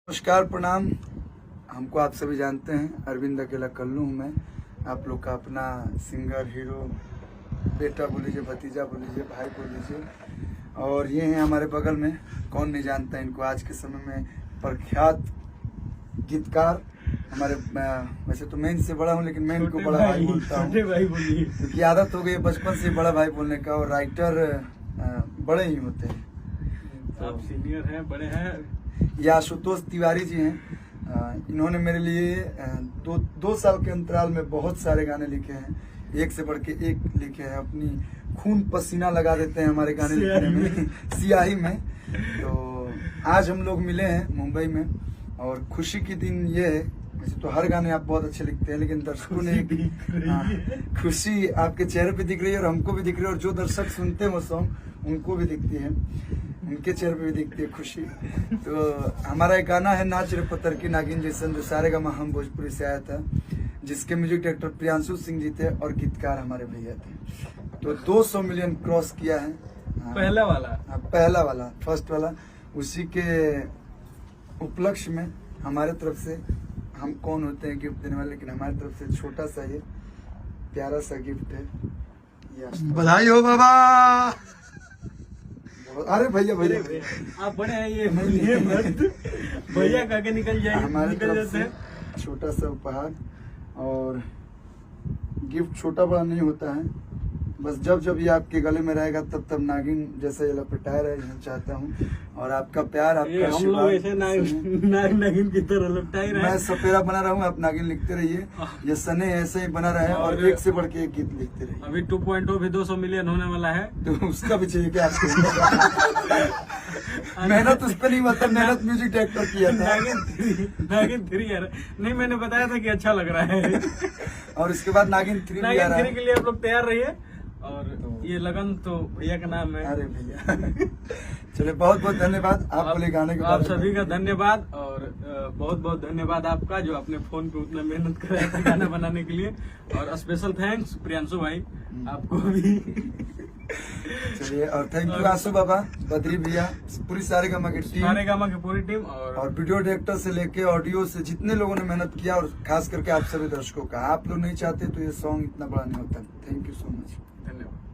नमस्कार, प्रणाम। हमको आप सभी जानते हैं, अरविंद अकेला कल्लू हूँ मैं, आप लोग का अपना सिंगर, हीरो, बेटा बोल लीजिए, भतीजा बोल लीजिए, भाई बोल लीजिए। और ये हैं हमारे बगल में, कौन नहीं जानता इनको, आज के समय में प्रख्यात गीतकार हमारे। वैसे तो मैं इनसे बड़ा हूँ, लेकिन मैं इनको बड़ा भाई बोलता हूँ क्योंकि आदत हो गई है बचपन से बड़ा भाई बोलने का। और राइटर बड़े ही होते हैं, आप सीनियर हैं, बड़े हैं। ये आशुतोष तिवारी जी हैं। इन्होंने मेरे लिए दो साल के अंतराल में बहुत सारे गाने लिखे हैं, एक से बढ़ के एक लिखे हैं। अपनी खून पसीना लगा देते हैं हमारे गाने लिखने में, सियाही में। तो आज हम लोग मिले हैं मुंबई में, और खुशी की दिन ये है। वैसे तो हर गाने आप बहुत अच्छे लिखते हैं, लेकिन दर्शकों ने खुशी आपके चेहरे पे दिख रही है और हमको भी दिख रही है, और जो दर्शक सुनते हैं वो सॉन्ग उनको भी दिखती है, उनके चेहरे पे भी दिखती है खुशी। तो हमारा एक गाना है नाच रे पत्थर की नागिन जैसन, जो सारेगामा हम भोजपुरी से आया था, जिसके म्यूजिक डायरेक्टर प्रियांशु सिंह जी थे और गीतकार हमारे भैया थे। तो 200 मिलियन क्रॉस किया है। पहला वाला फर्स्ट वाला। उसी के उपलक्ष्य में हमारे तरफ से, हम कौन होते हैं गिफ्ट देने वाले, लेकिन हमारी तरफ से छोटा सा ये प्यारा सा गिफ्ट है। बधाई हो बाबा। अरे भैया आप बड़े हैं, ये मत भैया कह के निकल जाए, हमारे निकल तरफ जाते से हैं। छोटा सा उपहार। और गिफ्ट छोटा बड़ा नहीं होता है, बस जब जब ये आपके गले में रहेगा तब तब नागिन जैसे ये लपटाए रहे, मैं चाहता हूँ। और आपका प्यार, आपका हम लोग ऐसे नागिन की तरह लपटाई रहे। मैं सपेरा बना रहा हूँ, आप नागिन लिखते रहिए, ये सने ऐसे ही बना रहे और एक से बढ़ के एक गीत लिखते रहिए। अभी 2.0 भी 200 मिलियन होने वाला है, तो उसका भी चाहिए क्या आपको? मेहनत उस पर नहीं, मतलब मेहनत म्यूजिक डायरेक्टर किया था। नागिन 3 यार नहीं, मैंने बताया था कि अच्छा लग रहा है। और इसके बाद नागिन 3 भी आ रहा नागिन 3 है। के लिए आप लोग तैयार रहिए। और ये लगन तो भैया का नाम है। अरे भैया चलिए, बहुत बहुत धन्यवाद आप बोले गाने के आप बारे में। सभी का धन्यवाद, और बहुत बहुत धन्यवाद आपका जो अपने फोन पे उतना मेहनत कर रहे थे गाना बनाने के लिए। और स्पेशल थैंक्स प्रियांशु भाई, आपको भी। चलिए, और थैंक यू आशु बाबा, बद्री भैया, पूरी सारेगामा की टीम, सारेगामा की पूरी टीम, और वीडियो डायरेक्टर से लेके ऑडियो से जितने लोगों ने मेहनत किया, और खास करके आप सभी दर्शकों का। आप लोग नहीं चाहते तो ये सॉन्ग इतना बड़ा नहीं होता। Thank you so much. धन्यवाद।